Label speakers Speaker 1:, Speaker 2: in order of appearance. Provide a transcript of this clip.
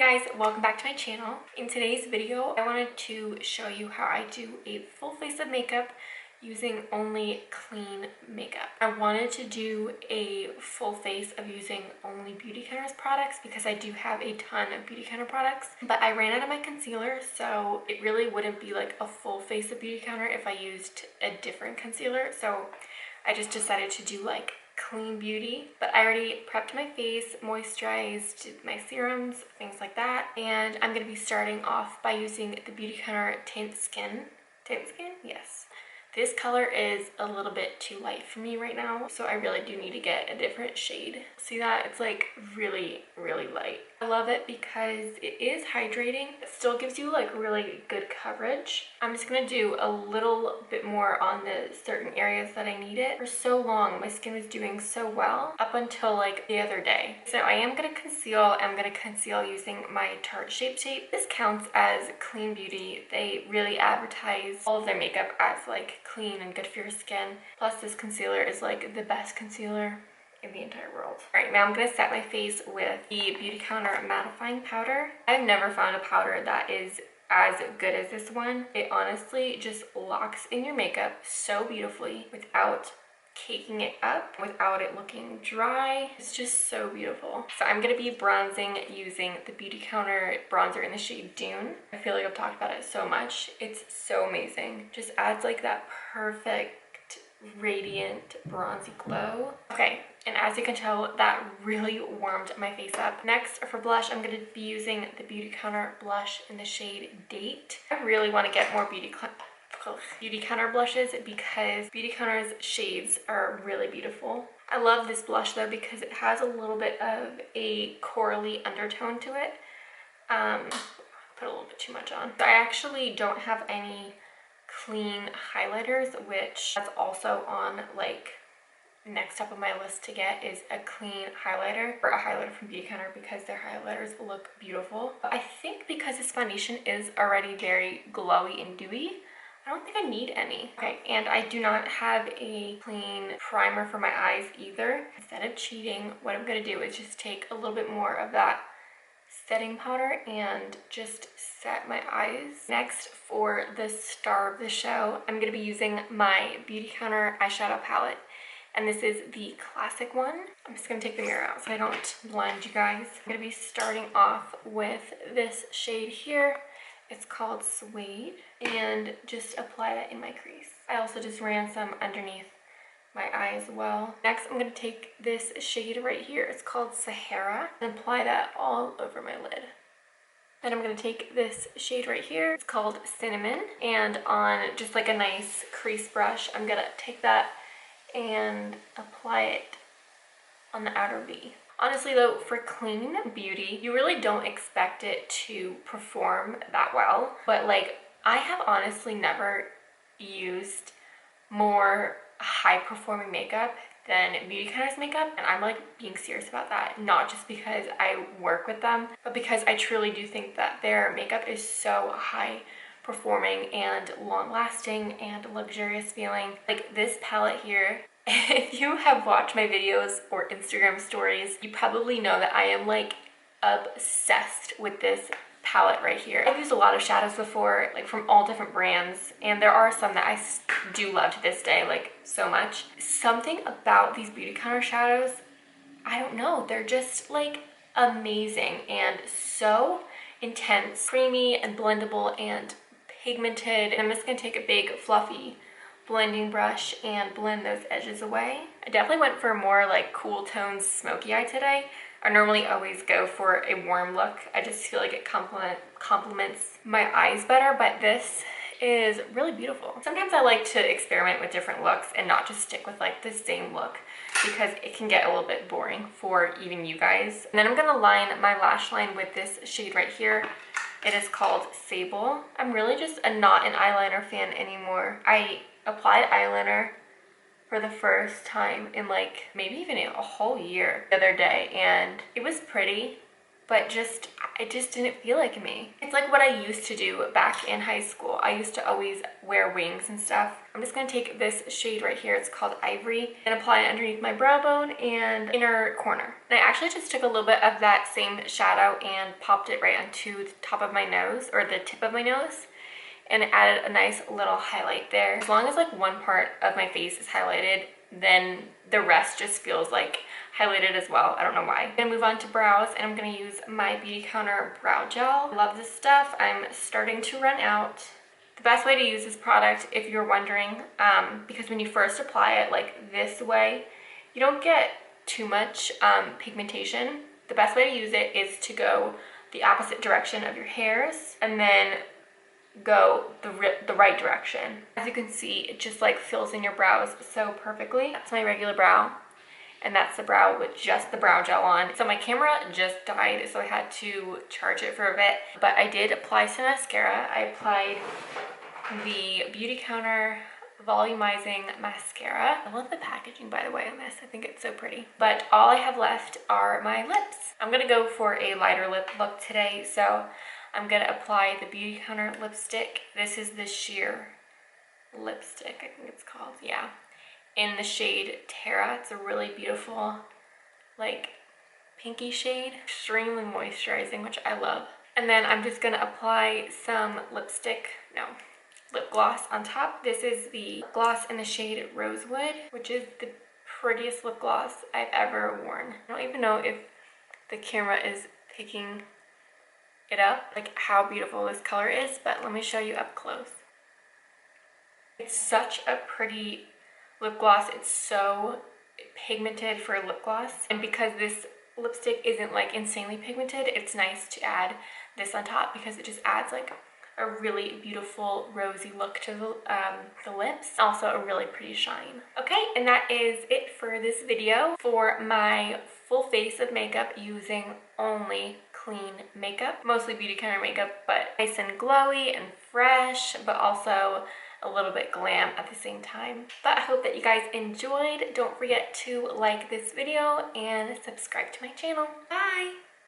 Speaker 1: Hi guys, welcome back to my channel. In today's video, I wanted to show you how I do a full face of makeup using only clean makeup. I wanted to do a full face of using only Beautycounter's products because I do have a ton of Beautycounter products, but I ran out of my concealer, so it really wouldn't be like a full face of Beautycounter if I used a different concealer. So I just decided to do like clean beauty, but I already prepped my face, moisturized my serums, things like that, and I'm going to be starting off by using the Beautycounter Tint Skin. Tint Skin? Yes. This color is a little bit too light for me right now, so I really do need to get a different shade. See that? It's like really light. I love it because it is hydrating. It still gives you like really good coverage. I'm just gonna do a little bit more on the certain areas that I need it. For so long, my skin was doing so well up until like the other day. So I am gonna conceal. I'm gonna conceal using my Tarte Shape Tape. This counts as clean beauty. They really advertise all of their makeup as like clean and good for your skin. Plus this concealer is like the best concealer in the entire world. All right, now I'm gonna set my face with the Beautycounter mattifying powder. I've never found a powder that is as good as this one. It honestly just locks in your makeup so beautifully without caking it up, without it looking dry. It's just so beautiful. So I'm gonna be bronzing using the Beautycounter bronzer in the shade Dune. I feel like I've talked about it so much. It's so amazing. Just adds like that perfect radiant bronzy glow. Okay, and as you can tell, that really warmed my face up. Next, for blush, I'm going to be using the Beautycounter blush in the shade Date. I really want to get more Beautycounter blushes because Beautycounter's shades are really beautiful. I love this blush though because it has a little bit of a corally undertone to it. Put a little bit too much on. I actually don't have any clean highlighters, which that's also on like next up on my list to get is a clean highlighter or a highlighter from Beautycounter because their highlighters look beautiful. But I think because this foundation is already very glowy and dewy, I don't think I need any. Okay, and I do not have a clean primer for my eyes either. Instead of cheating, what I'm gonna do is just take a little bit more of that setting powder and just set my eyes. Next, for the star of the show, I'm going to be using my Beautycounter eyeshadow palette, and this is the classic one. I'm just going to take the mirror out so I don't blind you guys. I'm going to be starting off with this shade here. It's called Suede, and just apply that in my crease. I also just ran some underneath my eye as well. Next, I'm going to take this shade right here. It's called Sahara, and apply that all over my lid. Then I'm going to take this shade right here. It's called Cinnamon, and on just like a nice crease brush, I'm going to take that and apply it on the outer V. Honestly though, for clean beauty, you really don't expect it to perform that well, but like I have honestly never used more high performing makeup than Beautycounter's makeup, and I'm like being serious about that, not just because I work with them, but because I truly do think that their makeup is so high performing and long lasting and luxurious feeling. Like this palette here, if you have watched my videos or Instagram stories, you probably know that I am like obsessed with this palette right here. I've used a lot of shadows before, like from all different brands, and there are some that I do love to this day, like so much. Something about these Beautycounter shadows, I don't know, they're just like amazing and so intense, creamy and blendable and pigmented. And I'm just gonna take a big fluffy blending brush and blend those edges away. I definitely went for a more like cool tones smoky eye today. I normally always go for a warm look. I just feel like it complements my eyes better, but this is really beautiful. Sometimes I like to experiment with different looks and not just stick with like the same look because it can get a little bit boring for even you guys. And then I'm gonna line my lash line with this shade right here. It is called Sable. I'm really just not an eyeliner fan anymore. I applied eyeliner for the first time in like maybe even a whole year the other day, and it was pretty, but it just didn't feel like me. It's like what I used to do back in high school. I used to always wear wings and stuff. I'm just gonna take this shade right here, it's called Ivory, and apply it underneath my brow bone and inner corner. And I actually just took a little bit of that same shadow and popped it right onto the top of my nose, or the tip of my nose, and it added a nice little highlight there. As long as like one part of my face is highlighted, then the rest just feels like highlighted as well. I don't know why. I'm gonna move on to brows, and I'm gonna use my Beautycounter brow gel. I love this stuff. I'm starting to run out. The best way to use this product, if you're wondering, because when you first apply it like this way, you don't get too much pigmentation. The best way to use it is to go the opposite direction of your hairs and then go the right direction. As you can see, it just like fills in your brows so perfectly. That's my regular brow, and that's the brow with just the brow gel on. So my camera just died, so I had to charge it for a bit, but I did apply some mascara. I applied the Beautycounter volumizing mascara. I love the packaging, by the way, on this. I think it's so pretty. But all I have left are my lips. I'm gonna go for a lighter lip look today, so I'm gonna apply the Beautycounter lipstick. This is the sheer lipstick, I think it's called, yeah. In the shade Terra. It's a really beautiful, like, pinky shade. Extremely moisturizing, which I love. And then I'm just gonna apply some lip gloss on top. This is the gloss in the shade Rosewood, which is the prettiest lip gloss I've ever worn. I don't even know if the camera is picking it up, like how beautiful this color is, but let me show you up close. It's such a pretty lip gloss. It's so pigmented for a lip gloss, and because this lipstick isn't like insanely pigmented, it's nice to add this on top because it just adds like a really beautiful rosy look to the lips. Also a really pretty shine. Okay, and that is it for this video for my full face of makeup using only clean makeup. Mostly Beautycounter makeup, but nice and glowy and fresh, but also a little bit glam at the same time. But I hope that you guys enjoyed. Don't forget to like this video and subscribe to my channel. Bye!